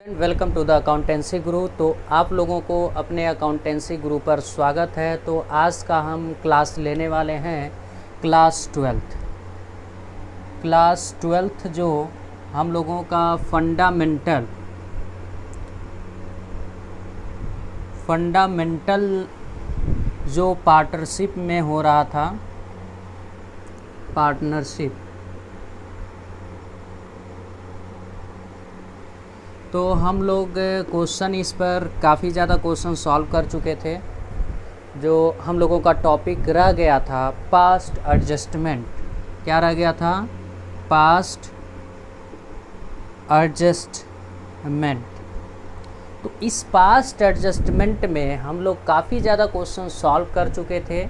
Welcome to the accountancy गुरु। तो आप लोगों को अपने अकाउंटेंसी गुरु पर स्वागत है। तो आज का हम क्लास लेने वाले हैं क्लास ट्वेल्थ जो हम लोगों का फंडामेंटल जो पार्टनरशिप में हो रहा था, तो हम लोग क्वेश्चन इस पर काफ़ी ज़्यादा क्वेश्चन सॉल्व कर चुके थे। जो हम लोगों का टॉपिक रह गया था पास्ट एडजस्टमेंट। क्या रह गया था? Past adjustment. तो इस पास्ट एडजस्टमेंट में हम लोग काफ़ी ज़्यादा क्वेश्चन सॉल्व कर चुके थे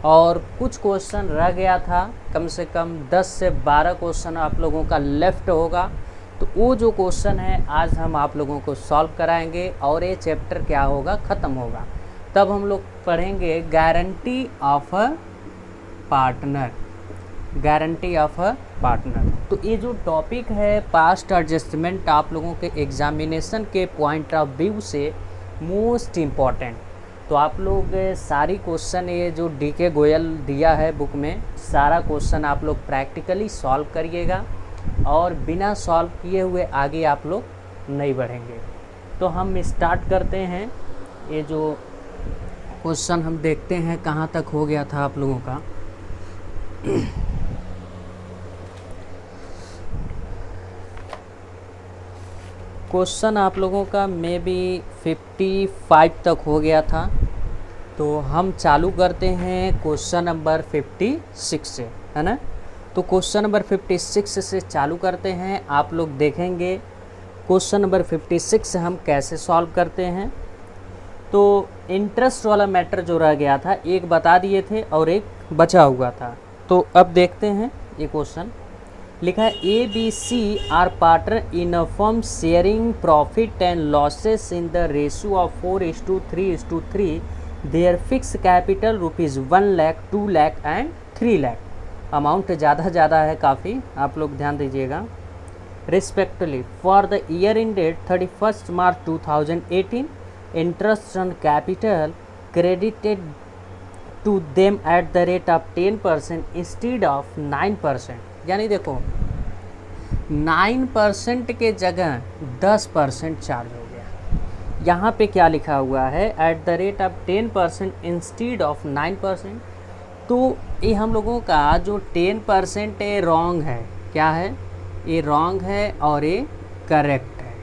और कुछ क्वेश्चन रह गया था। कम से कम 10 से 12 क्वेश्चन आप लोगों का लेफ़्ट होगा। तो वो जो क्वेश्चन है आज हम आप लोगों को सॉल्व कराएंगे और ये चैप्टर क्या होगा, ख़त्म होगा। तब हम लोग पढ़ेंगे गारंटी ऑफ अ पार्टनर। तो ये जो टॉपिक है पास्ट एडजस्टमेंट आप लोगों के एग्जामिनेशन के पॉइंट ऑफ व्यू से मोस्ट इम्पॉर्टेंट। तो आप लोग सारी क्वेश्चन ये जो DK गोयल दिया है बुक में, सारा क्वेश्चन आप लोग प्रैक्टिकली सॉल्व करिएगा और बिना सॉल्व किए हुए आगे आप लोग नहीं बढ़ेंगे। तो हम स्टार्ट करते हैं। ये जो क्वेश्चन हम देखते हैं कहाँ तक हो गया था आप लोगों का। क्वेश्चन आप लोगों का मे बी 55 तक हो गया था। तो हम चालू करते हैं क्वेश्चन नंबर 56 से, है ना। तो क्वेश्चन नंबर 56 से चालू करते हैं। आप लोग देखेंगे क्वेश्चन नंबर 56 हम कैसे सॉल्व करते हैं। तो इंटरेस्ट वाला मैटर जो रह गया था एक बता दिए थे और एक बचा हुआ था। तो अब देखते हैं ये क्वेश्चन लिखा है ABC are partner in a firm sharing profit and losses in the ratio of 4:3:3। There fix capital ₹1 lakh, 2 lakh and 3 lakh. Amount ज़्यादा है काफ़ी, आप लोग ध्यान दीजिएगा। Respectively for the year ended 31 March 2018 interest on capital credited to them at the rate of 10% instead of 9%। यानी देखो 9% के जगह 10% चार्ज हो गया। यहाँ पे क्या लिखा हुआ है? Eight the rate of 10% instead of 9%। तो ये हम लोगों का जो 10% है रॉन्ग है। क्या है? ये रॉन्ग है और ये करेक्ट है।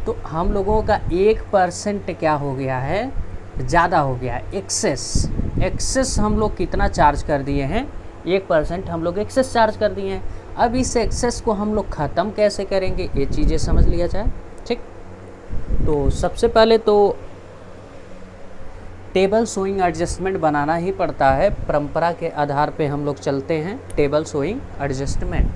तो हम लोगों का 1% क्या हो गया है? ज़्यादा हो गया है, एक्सेस हम लोग कितना चार्ज कर दिए हैं? 1% हम लोग एक्सेस चार्ज कर दिए हैं। अब इस एक्सेस को हम लोग ख़त्म कैसे करेंगे, ये चीज़ें समझ लिया जाए। ठीक, तो सबसे पहले तो टेबल शोइंग एडजस्टमेंट बनाना ही पड़ता है। परंपरा के आधार पे हम लोग चलते हैं। टेबल शोइंग एडजस्टमेंट,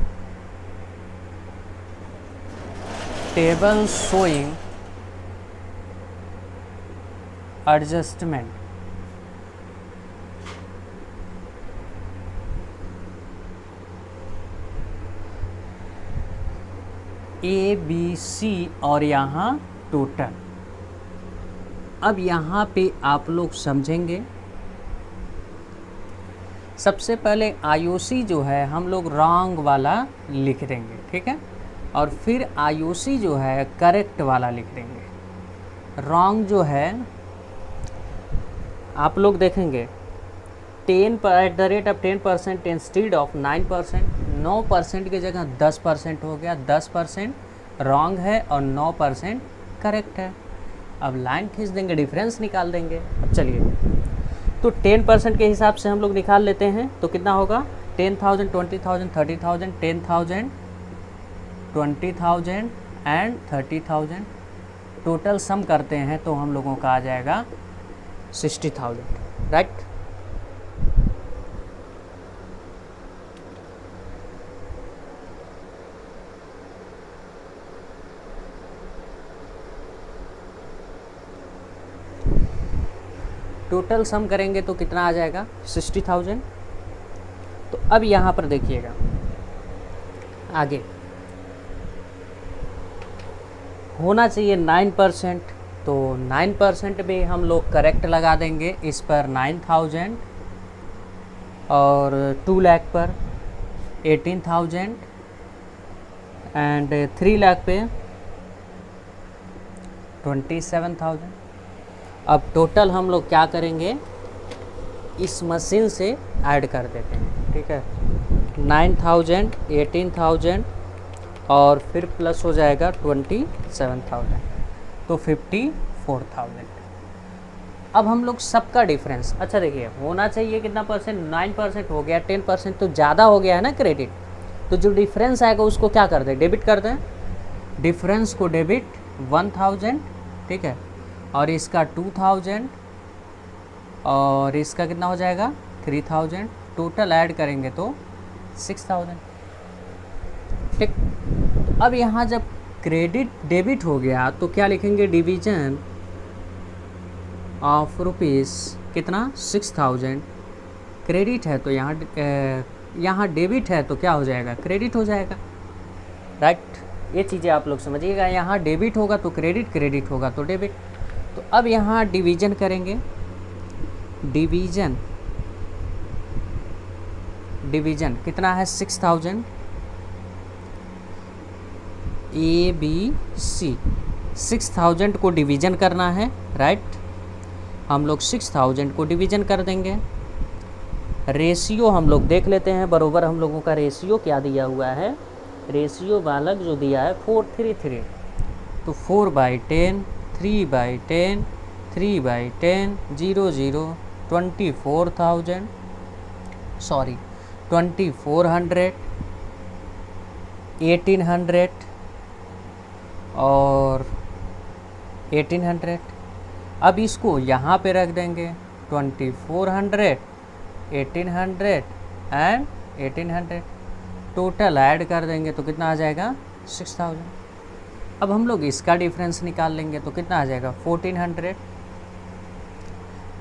ABC और यहाँ टोटल। अब यहाँ पे आप लोग समझेंगे। सबसे पहले IOC जो है हम लोग रॉन्ग वाला लिख देंगे, ठीक है, और फिर IOC जो है करेक्ट वाला लिख देंगे। रॉन्ग जो है आप लोग देखेंगे 10 eight the rate of 10% instead of 9%। 9% की जगह 10% हो गया। 10% रॉन्ग है और 9% करेक्ट है। अब लाइन खींच देंगे, डिफरेंस निकाल देंगे। अब चलिए, तो 10% के हिसाब से हम लोग निकाल लेते हैं। तो कितना होगा? 10,000, 20,000, 30,000, 10,000, 20,000 एंड 30,000। टोटल सम करते हैं तो हम लोगों का आ जाएगा 60,000, राइट। टोटल सम करेंगे तो कितना आ जाएगा? 60,000। तो अब यहाँ पर देखिएगा आगे होना चाहिए 9%, तो 9% भी हम लोग करेक्ट लगा देंगे। इस पर 9,000 और 2 लाख पर 18,000 एंड 3 लाख पे 27,000। अब टोटल हम लोग क्या करेंगे, इस मशीन से ऐड कर देते हैं, ठीक है। 9,000, 18,000 और फिर प्लस हो जाएगा 27,000, तो 54,000। अब हम लोग सबका डिफरेंस, अच्छा देखिए होना चाहिए कितना परसेंट, 9% हो गया, 10% तो ज़्यादा हो गया है ना क्रेडिट, तो जो डिफरेंस आएगा उसको क्या कर दें, डेबिट कर दें। डिफरेंस को डेबिट 1,000, ठीक है, और इसका 2,000 और इसका कितना हो जाएगा 3,000, टोटल ऐड करेंगे तो 6,000, ठीक। अब यहाँ जब क्रेडिट डेबिट हो गया तो क्या लिखेंगे, डिवीजन ऑफ रुपीज़ कितना 6,000, क्रेडिट है तो यहाँ डेबिट है तो क्या हो जाएगा, क्रेडिट हो जाएगा, राइट। ये चीज़ें आप लोग समझिएगा, यहाँ डेबिट होगा तो क्रेडिट, क्रेडिट होगा तो डेबिट। तो अब यहाँ डिवीजन करेंगे, डिवीजन कितना है 6,000, ABC 6,000 को डिवीजन करना है, राइट। हम लोग 6,000 को डिवीजन कर देंगे। रेशियो हम लोग देख लेते हैं, बरोबर हम लोगों का रेशियो क्या दिया हुआ है, रेशियो बालक जो दिया है 4:3:3, तो 4/10, 3/10, 3/10, 0 0 24,000, सॉरी 2,400, 1,800 और 1,800। अब इसको यहाँ पे रख देंगे 2,400, 1,800 एंड 1,800, टोटल ऐड कर देंगे तो कितना आ जाएगा 6,000। अब हम लोग इसका डिफरेंस निकाल लेंगे तो कितना आ जाएगा 1,400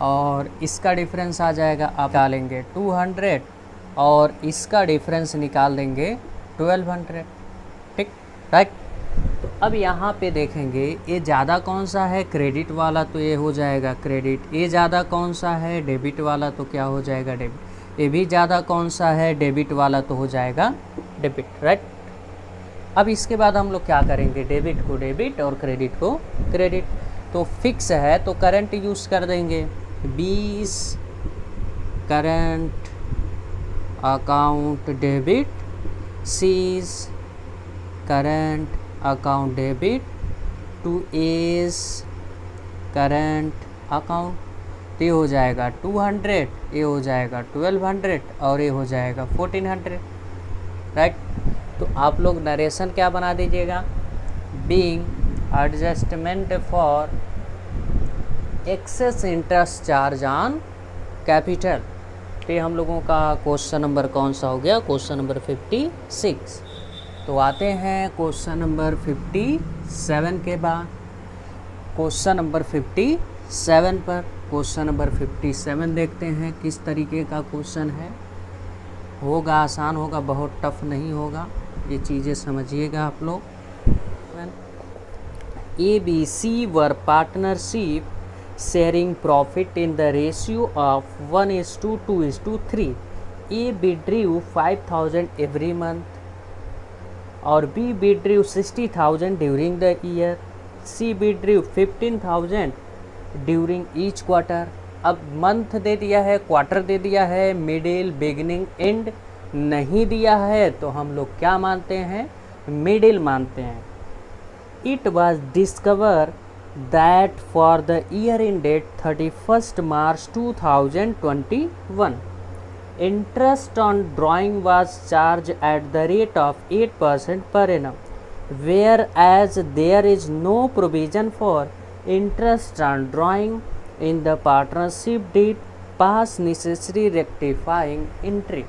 और इसका डिफरेंस आ जाएगा, आप डालेंगे 200 और इसका डिफरेंस निकाल देंगे 1,200, ठीक, राइट। तो अब यहाँ पे देखेंगे ये ज़्यादा कौन सा है, क्रेडिट वाला, तो ये हो जाएगा क्रेडिट। ये ज़्यादा कौन सा है, डेबिट वाला, तो क्या हो जाएगा डेबिट। ये भी ज़्यादा कौन सा है, डेबिट वाला, तो हो जाएगा डेबिट, राइट। अब इसके बाद हम लोग क्या करेंगे, डेबिट को डेबिट और क्रेडिट को क्रेडिट। तो फिक्स है तो करंट यूज़ कर देंगे, 20 current account debit, C's current account debit to A's current account, तो ये हो जाएगा 200, ये हो जाएगा 1,200 और ये हो जाएगा 1,400, राइट। तो आप लोग नरेशन क्या बना दीजिएगा, being adjustment for excess interest charge on capital. तो हम लोगों का क्वेश्चन नंबर कौन सा हो गया, क्वेश्चन नंबर 56। तो आते हैं क्वेश्चन नंबर 57 के बाद क्वेश्चन नंबर 57 पर। क्वेश्चन नंबर 57 देखते हैं किस तरीके का क्वेश्चन है। होगा आसान होगा, बहुत टफ नहीं होगा, ये चीज़ें समझिएगा आप लोग। ABC were partnership sharing profit in the ratio of 1:2:3. A withdrew 5,000 every month और B withdrew 60,000 during the year. C withdrew 15,000 during each quarter. अब मंथ दे दिया है, क्वार्टर दे दिया है, मिडिल, बिगिनिंग, एंड नहीं दिया है, तो हम लोग क्या मानते हैं, मिडिल मानते हैं। It was discovered that for the year ended 31st March 2021, interest on drawing was charged at the rate of 8% per annum, whereas there is no provision for interest on drawing in the partnership deed. Pass necessary rectifying entry.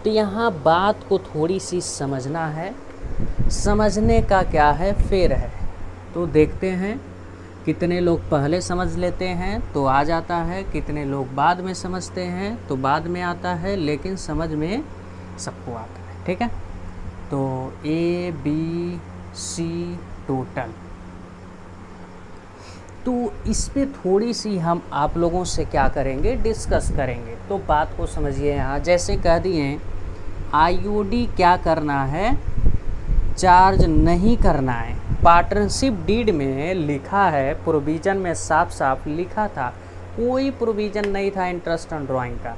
तो यहाँ बात को थोड़ी सी समझना है, समझने का क्या है, फेर है। तो देखते हैं कितने लोग पहले समझ लेते हैं तो आ जाता है, कितने लोग बाद में समझते हैं तो बाद में आता है, लेकिन समझ में सबको आता है, ठीक है। तो A B C टोटल। तो इस पे थोड़ी सी हम आप लोगों से क्या करेंगे, डिस्कस करेंगे। तो बात को समझिए, यहाँ जैसे कह दिए आईओडी क्या करना है, चार्ज नहीं करना है। पार्टनरशिप डीड में लिखा है, प्रोविज़न में साफ साफ लिखा था, कोई प्रोविज़न नहीं था इंटरेस्ट ऑन ड्राइंग का,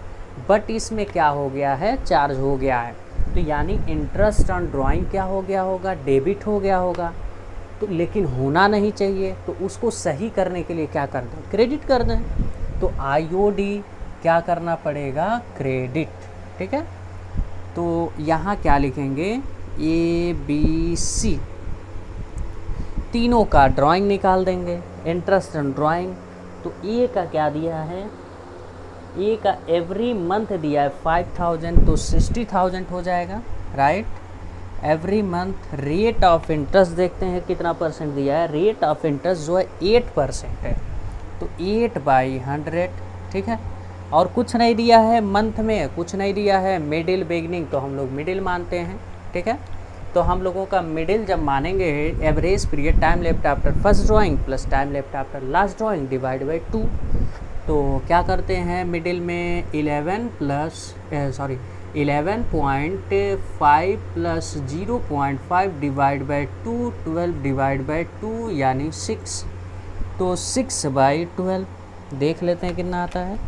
बट इसमें क्या हो गया है, चार्ज हो गया है। तो यानी इंटरेस्ट ऑन ड्राइंग क्या हो गया होगा, डेबिट हो गया होगा। तो लेकिन होना नहीं चाहिए, तो उसको सही करने के लिए क्या कर दें, क्रेडिट कर दें। तो आईओडी क्या करना पड़ेगा, क्रेडिट। ठीक है, तो यहाँ क्या लिखेंगे, ए बी सी तीनों का ड्राइंग निकाल देंगे, इंटरेस्ट ऑन ड्राइंग। तो ए का क्या दिया है, ए का एवरी मंथ दिया है 5000, तो 60,000 हो जाएगा, right. Every month rate of interest देखते हैं कितना परसेंट दिया है, रेट ऑफ इंटरेस्ट जो है 8% है, तो 8/100। ठीक है, और कुछ नहीं दिया है मंथ में, कुछ नहीं दिया है मिडिल बिगनिंग, तो हम लोग मिडिल मानते हैं। ठीक है, तो हम लोगों का मिडिल जब मानेंगे, average period time left after first drawing plus time left after last drawing divide by 2। तो क्या करते हैं, मिडिल में 11.5 plus 0.5 divide by 2, 12 divide by 2 यानी 6। तो 6/12 देख लेते हैं कितना आता है,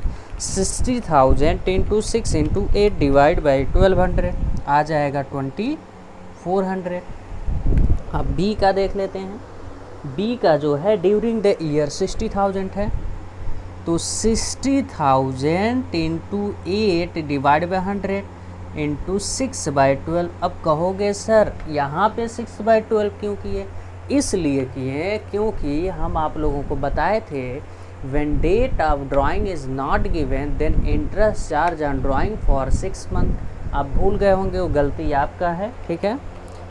60,000 इंटू 6 इंटू 8 डिवाइड बाई 1200 आ जाएगा 2400। अब बी का देख लेते हैं, बी का जो है ड्यूरिंग द ईयर 60,000 है, तो 60,000 इंटू 8 डिवाइड बाई 100 इंटू 6/12। अब कहोगे सर यहाँ पे 6/12 क्यों किए, इसलिए किए क्योंकि हम आप लोगों को बताए थे when date of drawing is not given then interest charge on drawing for 6 month। आप भूल गए होंगे, वो गलती आपका है। ठीक है,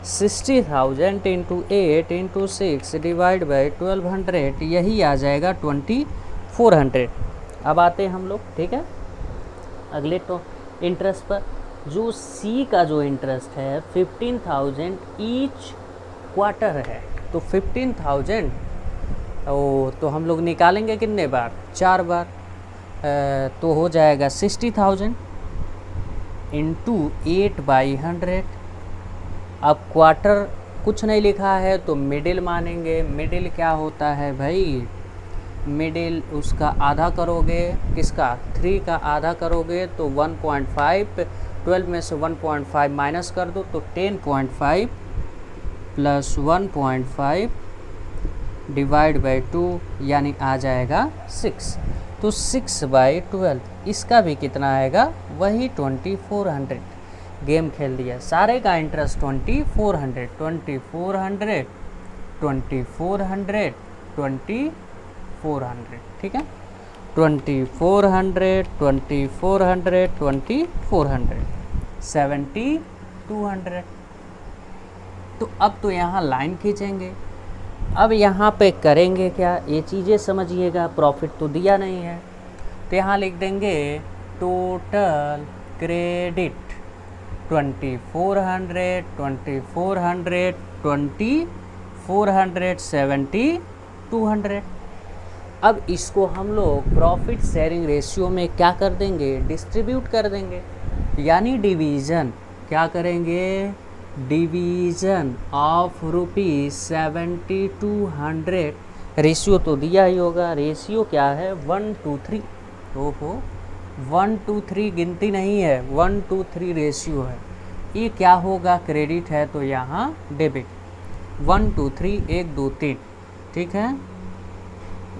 60,000 इंटू 8 इंटू 6 डिवाइड बाई 1200 यही आ जाएगा 2400। अब आते हैं हम लोग, ठीक है, अगले तो इंटरेस्ट पर। जो सी का जो इंटरेस्ट है 15,000 ईच क्वार्टर है, तो 15,000 तो हम लोग निकालेंगे कितने बार, 4 बार, तो हो जाएगा 60,000 इंटू 8/100। अब क्वार्टर कुछ नहीं लिखा है तो मिडिल मानेंगे। मिडिल क्या होता है भाई, मिडिल उसका आधा करोगे, किसका, 3 का आधा करोगे तो 1.5, 12 में से 1.5 माइनस कर दो तो 10.5 प्लस 1.5 डिवाइड बाई 2 यानी आ जाएगा 6। तो 6/12 इसका भी कितना आएगा, वही 2400। गेम खेल दिया, सारे का इंटरेस्ट 2400, 2400, 2400, 2400। ठीक है, 2400, 2400, 2400, 7200। तो अब तो यहाँ लाइन खींचेंगे। अब यहाँ पे करेंगे क्या, ये चीज़ें समझिएगा, प्रॉफिट तो दिया नहीं है, तो यहाँ लिख देंगे टोटल क्रेडिट 2400, 2400, 2400, 7200। अब इसको हम लोग प्रॉफिट शेयरिंग रेशियो में क्या कर देंगे, डिस्ट्रीब्यूट कर देंगे, यानी डिवीज़न। क्या करेंगे, डिवीज़न ऑफ ₹7200। रेशियो तो दिया ही होगा, रेशियो क्या है 1 to 3। ओहो 1 to 3 गिनती नहीं है, 1 to 3 रेशियो है। ये क्या होगा, क्रेडिट है तो यहाँ डेबिट। 1 to 3 1 2 3। ठीक है,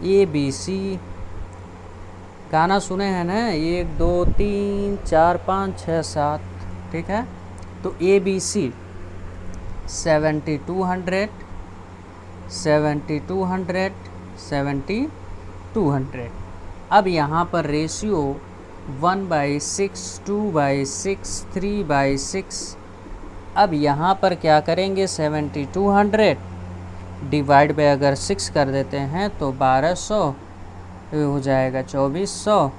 ए बी सी गाना सुने हैं ना, 1 2 3 4 5 6 7। ठीक है, तो ए बी सी 7200, 7200, 7200। अब यहाँ पर रेशियो 1/6, 2/6, 3/6। अब यहाँ पर क्या करेंगे, 7200 डिवाइड बाय अगर 6 कर देते हैं तो 1200, ये हो जाएगा 2400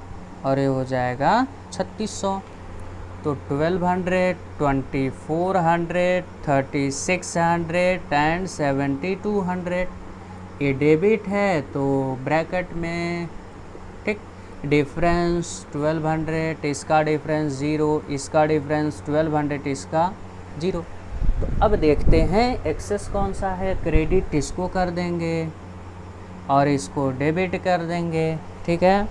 और ये हो जाएगा 3600। तो 1200, 2400, 3600 एंड 7200 ये डेबिट है, तो ब्रैकेट में ठीक डिफरेंस 1200, इसका डिफरेंस 0, इसका डिफरेंस 1200, इसका 0। तो अब देखते हैं एक्सेस कौन सा है। क्रेडिट इसको कर देंगे और इसको डेबिट कर देंगे, ठीक है।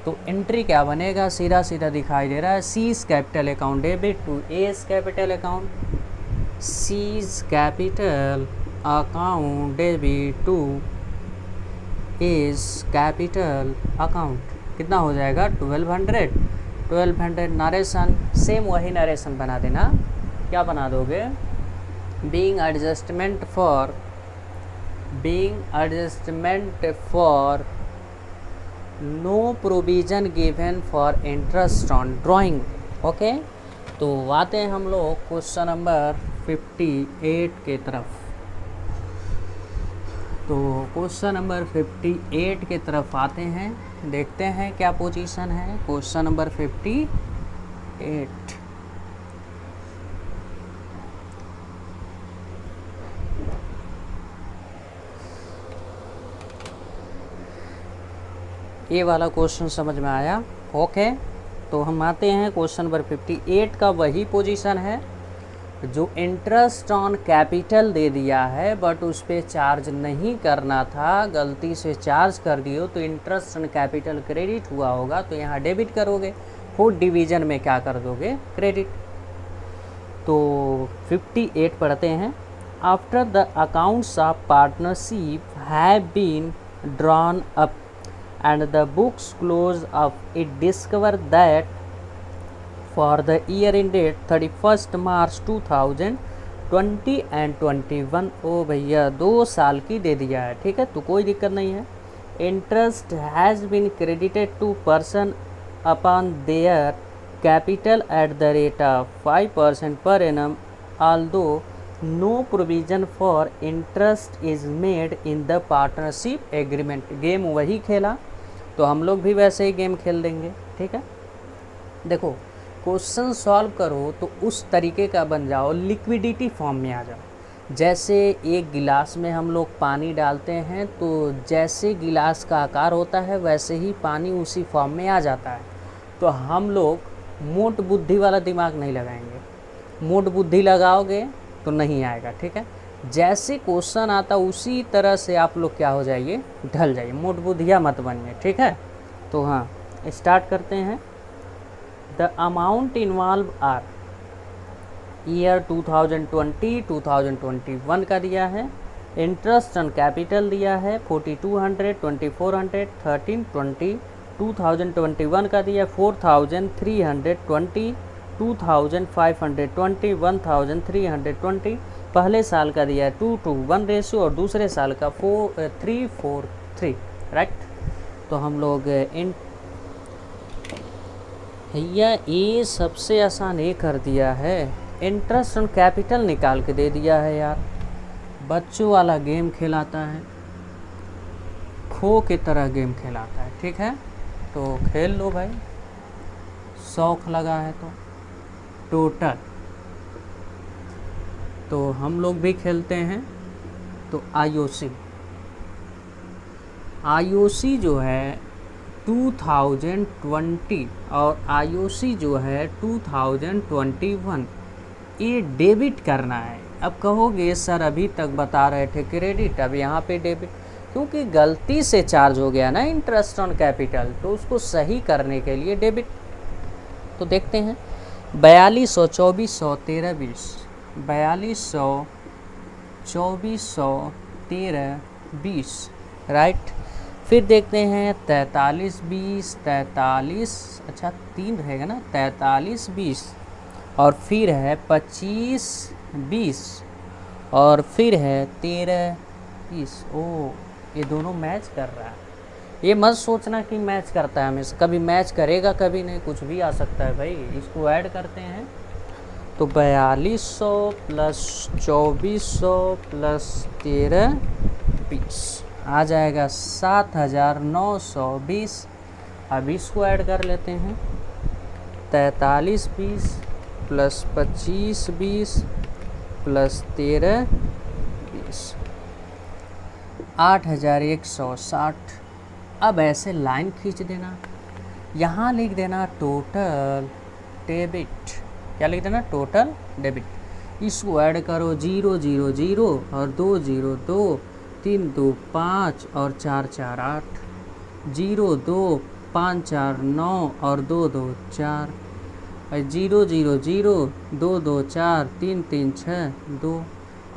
तो एंट्री क्या बनेगा, सीधा सीधा दिखाई दे रहा है, C's capital account debit to A's capital account, C's capital account debit to A's capital account. कितना हो जाएगा 1200 नरेशन, सेम वही नरेशन बना देना। क्या बना दोगे, being adjustment for no provision given for interest on drawing. Okay, तो आते हैं हम लोग क्वेश्चन नंबर 58 के तरफ। तो क्वेश्चन नंबर 58 के तरफ आते हैं, देखते हैं क्या पोजीशन है क्वेश्चन नंबर 58। ये वाला क्वेश्चन समझ में आया, ओके। तो हम आते हैं क्वेश्चन नंबर 58 का, वही पोजीशन है जो इंटरेस्ट ऑन कैपिटल दे दिया है बट उस पर चार्ज नहीं करना था, गलती से चार्ज कर दियो तो इंटरेस्ट ऑन कैपिटल क्रेडिट हुआ होगा, तो यहाँ डेबिट करोगे, फुट डिवीजन में क्या कर दोगे, क्रेडिट। तो 58 पढ़ते हैं। After the accounts of partnership have been drawn up and the books close up, it discover that for the year ended 31st March 2020 and 21, ओ भैया 2 साल की दे दिया है, ठीक है, तो कोई दिक्कत नहीं है। Interest has been credited to person upon their capital at the rate of 5% per annum, although no provision for interest is made in the partnership agreement. Game वही खेला तो हम लोग भी वैसे ही गेम खेल देंगे, ठीक है। देखो क्वेश्चन सॉल्व करो तो उस तरीके का बन जाओ, लिक्विडिटी फॉर्म में आ जाओ। जैसे एक गिलास में हम लोग पानी डालते हैं तो जैसे गिलास का आकार होता है वैसे ही पानी उसी फॉर्म में आ जाता है। तो हम लोग मोट बुद्धि वाला दिमाग नहीं लगाएंगे, मोट बुद्धि लगाओगे तो नहीं आएगा, ठीक है। जैसे क्वेश्चन आता उसी तरह से आप लोग क्या हो जाइए, ढल जाइए, मोट बुद्धिया मत बनिए, ठीक है। तो हाँ स्टार्ट करते हैं। The amount involve are year 2020 2021 का दिया है, इंटरेस्ट ऑन कैपिटल दिया है 4200 2400 1320, 2021 का दिया 4320 2520 1320, पहले साल का दिया है 2:1 रेशियो और दूसरे साल का 3:4:3, राइट। तो हम लोग भैया ये सबसे आसान ये कर दिया है, इंटरेस्ट ऑन कैपिटल निकाल के दे दिया है यार। बच्चों वाला गेम खिलाता है, खो के तरह गेम खिलाता है, ठीक है। तो खेल लो भाई, शौक लगा है तो। टोटल तो हम लोग भी खेलते हैं। तो आईओसी जो है 2020 और आईओसी जो है 2021, ये डेबिट करना है। अब कहोगे सर अभी तक बता रहे थे क्रेडिट, अब यहाँ पे डेबिट, क्योंकि गलती से चार्ज हो गया ना इंटरेस्ट ऑन कैपिटल, तो उसको सही करने के लिए डेबिट। तो देखते हैं 4200 2400 1320, 4200 2400 1320, राइट। फिर देखते हैं 4320 43, अच्छा 3 रहेगा ना, 4320 और फिर है 2520 और फिर है 1320। ओ ये दोनों मैच कर रहा है, ये मत सोचना कि मैच करता है हमेशा, कभी मैच करेगा कभी नहीं, कुछ भी आ सकता है भाई। इसको ऐड करते हैं तो 4200 प्लस 2400 प्लस 1320 आ जाएगा 7920। अब इसको ऐड कर लेते हैं 4320 प्लस 25 20 प्लस 13 20 8160। अब ऐसे लाइन खींच देना, यहाँ लिख देना टोटल डेबिट। क्या लिख देना? Total debit. इसको ऐड करो 0 0 0 और 2 0 2 3 2 5 और 4 4 8 0 2 5 4 9 और 2 2 4 0 0 0 2 2 4 3 3 6 2।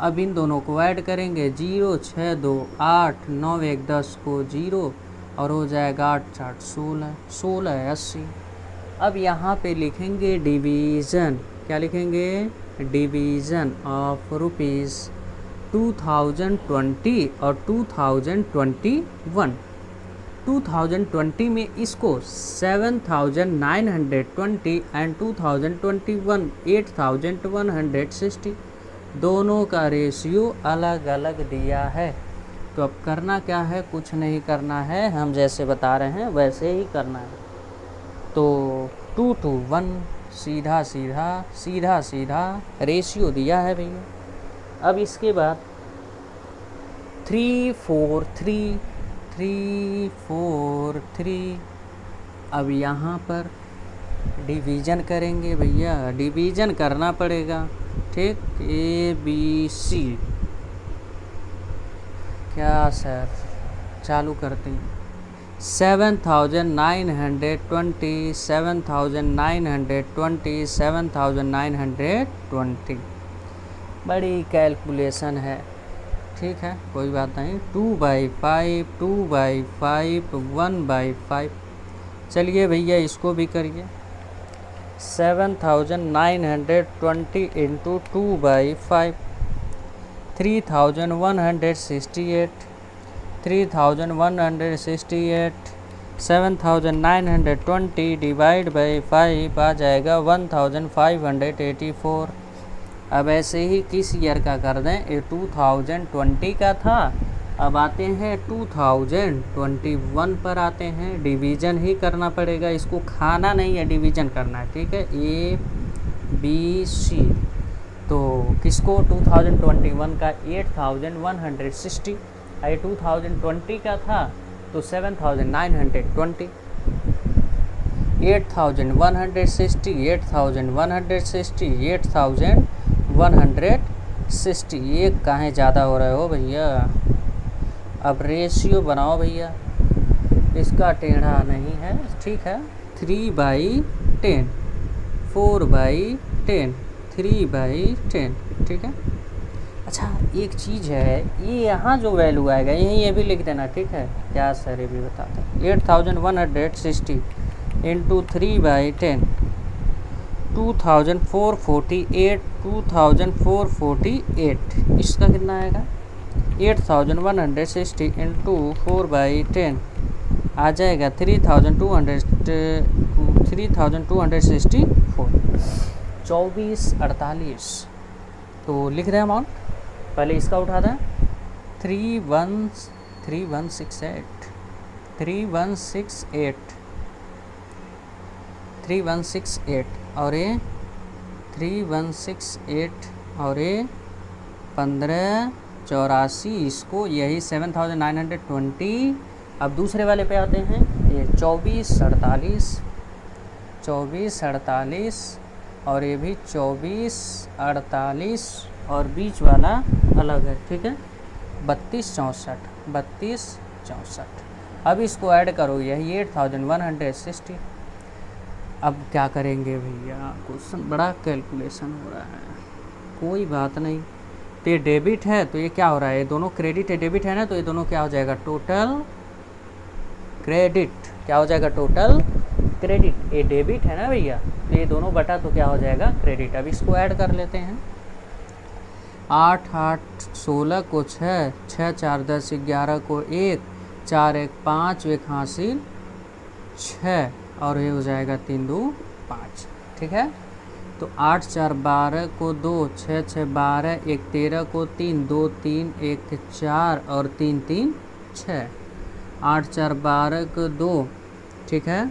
अब इन दोनों को ऐड करेंगे 0 6 2 8 9 1 10 को 0 और हो जाएगा 8 8 16 16 80। अब यहाँ पे लिखेंगे डिवीज़न। क्या लिखेंगे? डिवीज़न ऑफ रुपीज़ 2020 और 2021। 2020 में इसको 7920 एंड 2021 8160 दोनों का रेशियो अलग अलग दिया है। तो अब करना क्या है? कुछ नहीं करना है, हम जैसे बता रहे हैं वैसे ही करना है। तो 2 to 1 सीधा सीधा सीधा सीधा रेशियो दिया है भैया। अब इसके बाद 3 4 3 3 4 3। अब यहाँ पर डिवीज़न करेंगे भैया, डिवीज़न करना पड़ेगा, ठीक। ABC। क्या सर? चालू करते हैं। 7920 7920 7920 बड़ी कैलकुलेशन है, ठीक है, कोई बात नहीं। 2/5 2/5 1/5। चलिए भैया इसको भी करिए। 7920 इंटू 2/5 3168 3168 7920 डिवाइड बाई 5 आ जाएगा 1584। अब ऐसे ही किस ईयर का कर दें? ये 2020 का था, अब आते हैं 2021 पर आते हैं। डिवीज़न ही करना पड़ेगा, इसको खाना नहीं है, डिवीज़न करना है, ठीक है। ABC। तो किसको? 2021 का 8160, ये 2020 का था तो 7920 8160 8160 8160। ये कहाँ ज़्यादा हो रहे हो भैया? अब रेशियो बनाओ भैया, इसका टेढ़ा नहीं है, ठीक है। 3/10 4/10 3/10, ठीक है। अच्छा एक चीज़ है, ये यहाँ जो वैल्यू आएगा यही ये भी लिख देना, ठीक है। क्या सर ये भी बताते हैं। 8160 इंटू 3/10 2448 2448। इसका कितना आएगा? 8160 इंटू 4/10 आ जाएगा 3264 2448। तो लिख रहे हैं अमाउंट, पहले इसका उठा दें। 3168 और ये 3168 और ये 1584। इसको यही 7920। अब दूसरे वाले पे आते हैं, ये 2448 और ये भी 2448 और बीच वाला अलग है, ठीक है। 3264। अब इसको ऐड करो, यही 8160। अब क्या करेंगे भैया? क्वेश्चन बड़ा कैलकुलेशन हो रहा है, कोई बात नहीं। तो ये डेबिट है तो ये क्या हो रहा है? ये दोनों क्रेडिट है, डेबिट है ना, तो ये दोनों क्या हो जाएगा? Total credit. क्या हो जाएगा? Total credit. ये डेबिट है ना भैया, तो ये दोनों बटा तो क्या हो जाएगा? क्रेडिट। अब इसको ऐड कर लेते हैं। 8 8 16 को 6 6 4 10 11 को 1 4 1 5 1 हासिल 6 और ये हो जाएगा 3 2 5, ठीक है। तो 8 4 12 को 2 6 6 12 1 13 को 3 2 3 1 4 और 3 3 6 8 4 12 को 2, ठीक है।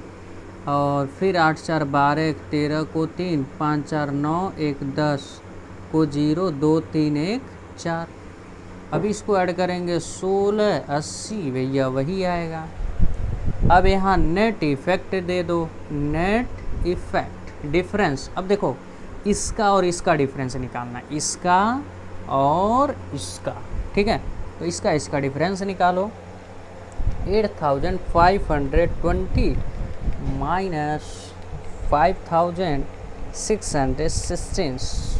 और फिर 8 4 12 1 13 को 3 5 4 9 1 10 को 0 2 3 1 4। अब इसको ऐड करेंगे 16 80 भैया वही आएगा। अब यहाँ नेट इफेक्ट दे दो, नेट इफेक्ट डिफरेंस। अब देखो इसका और इसका डिफरेंस निकालना है, इसका और इसका, ठीक है। तो इसका डिफरेंस निकालो। 8520 माइनस 5616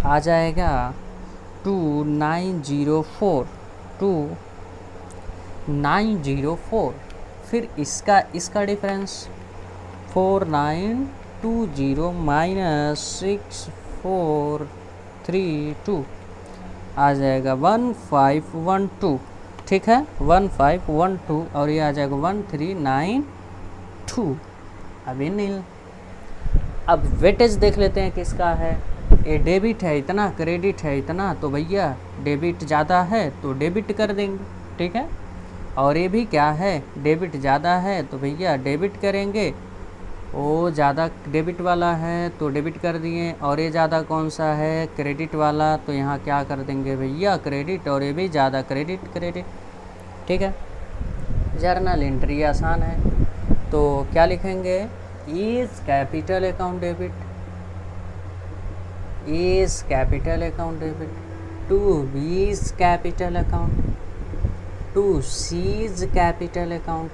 आ जाएगा 2904। फिर इसका डिफरेंस 4920 माइनस 6432 आ जाएगा 1512, ठीक है 1512, और ये आ जाएगा 1392। अभी नील। अब वेटेज देख लेते हैं किसका है। ये डेबिट है इतना, क्रेडिट है इतना, तो भैया डेबिट ज़्यादा है तो डेबिट कर देंगे, ठीक है। और ये भी क्या है, डेबिट ज़्यादा है तो भैया डेबिट करेंगे। वो ज़्यादा डेबिट वाला है तो डेबिट कर दिए, और ये ज़्यादा कौन सा है, क्रेडिट वाला, तो यहाँ क्या कर देंगे भैया क्रेडिट, और ये भी ज़्यादा क्रेडिट, ठीक है। जर्नल एंट्री आसान है, तो क्या लिखेंगे, is capital account debit, is capital account debit to B's capital account, to C's capital account.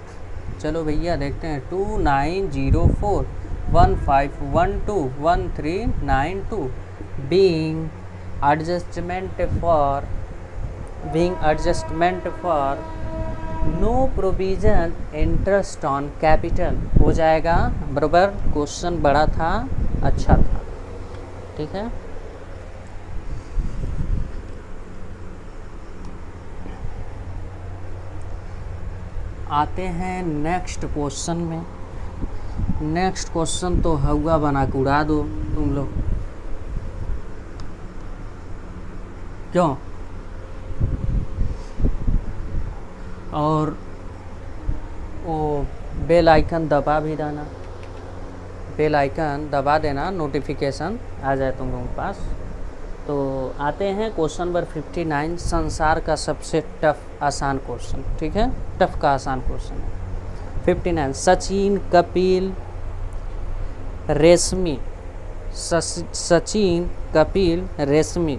चलो भैया देखते हैं 2904 1512 1392 being adjustment for no provision interest on capital हो जाएगा बराबर। क्वेश्चन बड़ा था, अच्छा था, ठीक है। आते हैं नेक्स्ट क्वेश्चन में। नेक्स्ट क्वेश्चन तो हवा बना के उड़ा दो तुम लोग, क्यों। और वो बेल आइकन दबा भी देना, बेल आइकन दबा देना, नोटिफिकेशन आ जाए तुम लोगों के पास। तो आते हैं क्वेश्चन नंबर 59, संसार का सबसे टफ आसान क्वेश्चन, ठीक है, टफ का आसान क्वेश्चन है। 59, सचिन कपिल रेशमी, सचिन कपिल रेशमी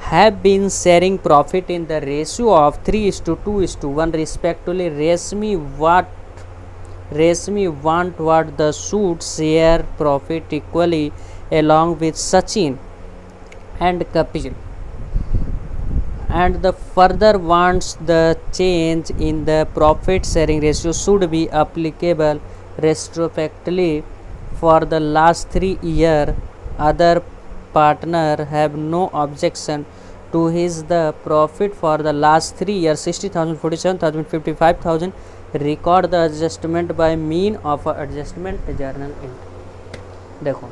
have been sharing profit in the ratio of 3:2:1 respectively. Reshmi want what the should share profit equally along with Sachin and Kapil, and the further wants the change in the profit sharing ratio should be applicable retrospectively for the last 3 years. Other partner have no objection to his the profit for the last 3 years 60,000 47,000 55,000. Record the adjustment by mean of adjustment journal entry. देखो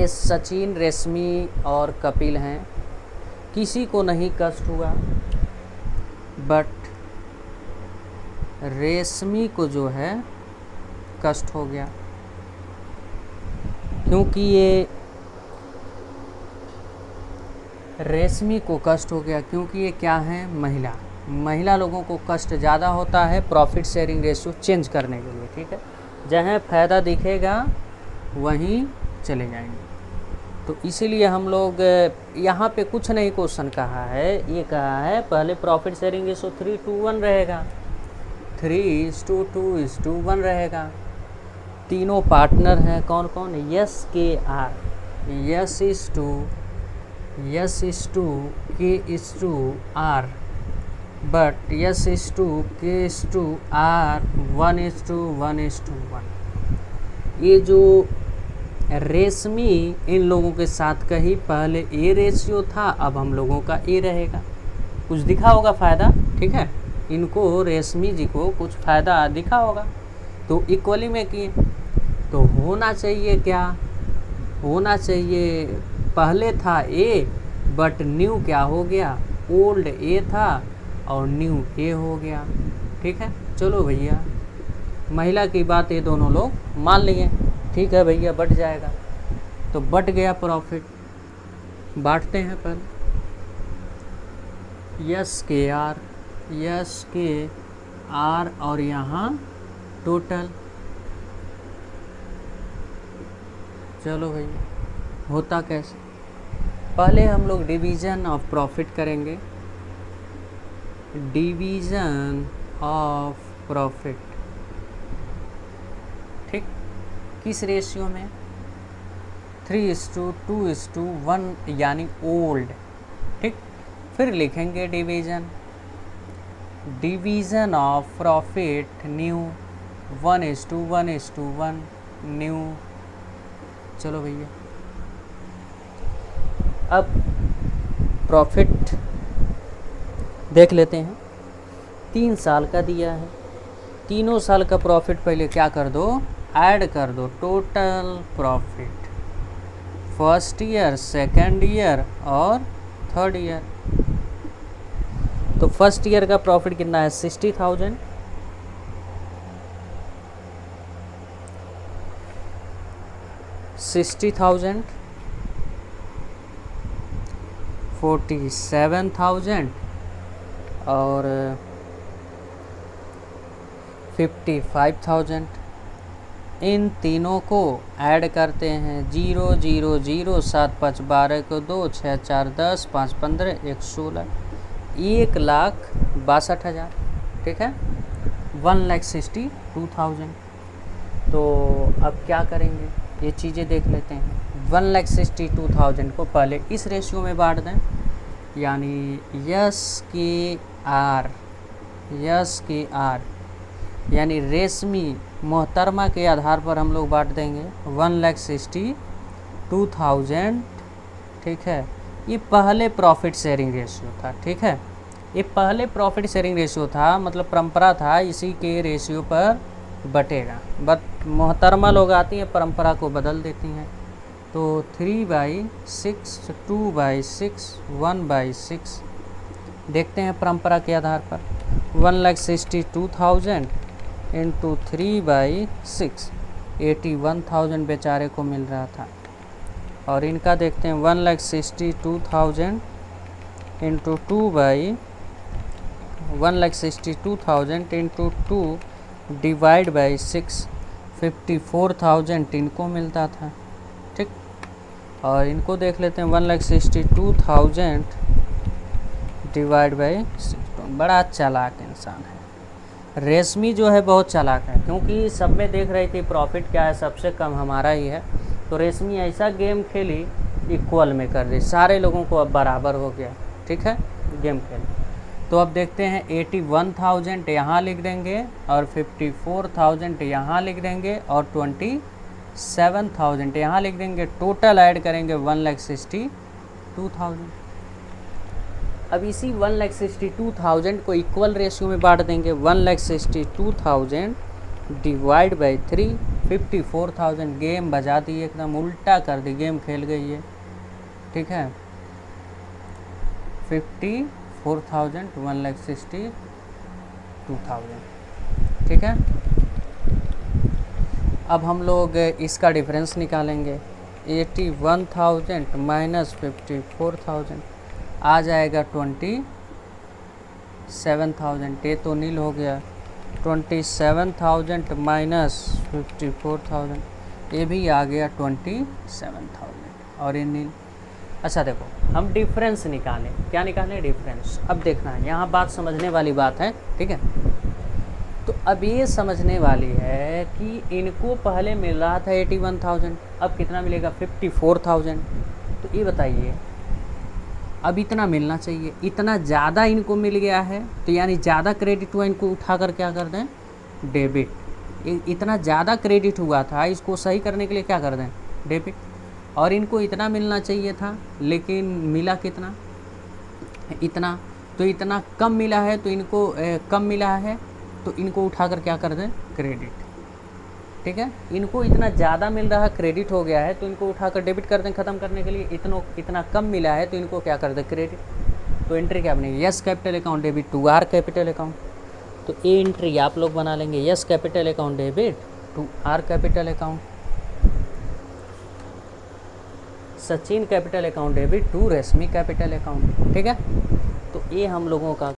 सचिन रेशमी और कपिल हैं, किसी को नहीं कष्ट हुआ, but रेशमी को जो है कष्ट हो गया, क्योंकि ये रेशमी को कष्ट हो गया क्योंकि ये क्या है, महिला लोगों को कष्ट ज़्यादा होता है प्रॉफिट शेयरिंग रेशियो चेंज करने के लिए, ठीक है। जहाँ फ़ायदा दिखेगा वहीं चले जाएंगे। तो इसीलिए हम लोग यहाँ पे कुछ नहीं क्वेश्चन कहा है, ये कहा है पहले प्रॉफिट शेयरिंग रेशियो 3:1 रहेगा, 3:2:1 रहेगा। तीनों पार्टनर हैं, कौन कौन, यस के आर, K:R, but K:R 1:1:1। ये जो रेशमी इन लोगों के साथ कही, पहले ए रेशियो था, अब हम लोगों का ए रहेगा, कुछ दिखा होगा फ़ायदा, ठीक है। इनको रेशमी जी को कुछ फ़ायदा दिखा होगा, तो इक्वली में किए, तो होना चाहिए क्या, होना चाहिए पहले था ए, बट न्यू क्या हो गया, ओल्ड ए था और न्यू ए हो गया, ठीक है। चलो भैया, महिला की बात ये दोनों लोग मान लिए, ठीक है भैया बढ़ जाएगा। तो बढ़ गया प्रॉफिट, बांटते हैं पहले यस के आर और यहाँ टोटल। चलो भैया होता कैसे, पहले हम लोग डिवीज़न ऑफ प्रॉफिट करेंगे। डिवीज़न ऑफ प्रॉफिट, ठीक, किस रेशियो में, 3:2:1 यानी ओल्ड, ठीक। फिर लिखेंगे division of profit new, 1:1:1 new. चलो भैया अब प्रॉफिट देख लेते हैं। 3 साल का दिया है, तीनों साल का प्रॉफिट पहले क्या कर दो, ऐड कर दो, total profit first year, second year और थर्ड ईयर। तो फर्स्ट ईयर का प्रॉफिट कितना है, 60,000। $60,000, 47,000 और 55,000। इन तीनों को ऐड करते हैं, 0 0 0 7 5 12 को 2 6 4 10 5 15 1 16, 1,62,000, ठीक है, 1,62,000। तो अब क्या करेंगे, ये चीज़ें देख लेते हैं। 1,62,000 को पहले इस रेशियो में बांट दें, यानी यस के आर यानी रेशमी मोहतरमा के आधार पर हम लोग बांट देंगे 1,62,000, ठीक है। ये पहले प्रॉफिट शेयरिंग रेशियो था, ठीक है, ये पहले प्रॉफिट शेयरिंग रेशियो था, मतलब परंपरा था, इसी के रेशियो पर बटेगा। बट मोहतरमा लोग आती हैं परंपरा को बदल देती हैं। तो 3/6, 2/6, 1/6 देखते हैं परंपरा के आधार पर। 1,62,000 इंटू 3/6, 81,000 बेचारे को मिल रहा था। और इनका देखते हैं 1,62,000 इंटू 1,62,000 इंटू 2 डिवाइड बाई 6, 54,000 इनको मिलता था, ठीक। और इनको देख लेते हैं 1,62,000 डिवाइड बाई 6। बड़ा चालाक इंसान है रेशमी, जो है बहुत चालाक है, क्योंकि सब में देख रही थी प्रॉफिट क्या है, सबसे कम हमारा ही है। तो रेशमी ऐसा गेम खेली, इक्वल में कर दी, सारे लोगों को अब बराबर हो गया, ठीक है, गेम खेली। तो अब देखते हैं 81,000 यहाँ लिख देंगे और 54,000 यहाँ लिख देंगे और 27,000 यहाँ लिख देंगे, टोटल ऐड करेंगे 1,62,000। अब इसी 1,62,000 को इक्वल रेशियो में बांट देंगे, 1,62,000 डिवाइड बाई 3, 54,000। गेम बजा दी, एकदम उल्टा कर दी, गेम खेल गई है, ठीक है। 54,000, 1,62,000, ठीक है। अब हम लोग इसका डिफरेंस निकालेंगे, 81,000 माइनस 54,000 आ जाएगा 27,000। ये तो नील हो गया, 27,000 माइनस 54,000 ये भी आ गया 27,000 और ये नील। अच्छा देखो, हम डिफरेंस निकालें, क्या निकालें, डिफरेंस। अब देखना है, यहाँ बात समझने वाली बात है, ठीक है। तो अब ये समझने वाली है कि इनको पहले मिल रहा था 81,000, अब कितना मिलेगा, 54,000। तो ये बताइए, अब इतना मिलना चाहिए, इतना ज़्यादा इनको मिल गया है, तो यानी ज़्यादा क्रेडिट हुआ, इनको उठाकर क्या कर दें, डेबिट। इतना ज़्यादा क्रेडिट हुआ था, इसको सही करने के लिए क्या कर दें, डेबिट। और इनको इतना मिलना चाहिए था, लेकिन मिला कितना, इतना। तो इतना कम मिला है, तो इनको कम मिला है, तो इनको उठाकर क्या कर दें, क्रेडिट, ठीक है। इनको इतना ज़्यादा मिल रहा है, क्रेडिट हो गया है, तो इनको उठाकर डेबिट कर दें ख़त्म करने के लिए। इतना कम मिला है, तो इनको क्या कर दें, क्रेडिट। तो एंट्री क्या बनेगी, yes capital account debit to R capital account. तो ए एंट्री आप लोग बना लेंगे, yes capital account debit to R capital account, Sachin capital account debit to Rashmi capital account, ठीक है। तो ये हम लोगों का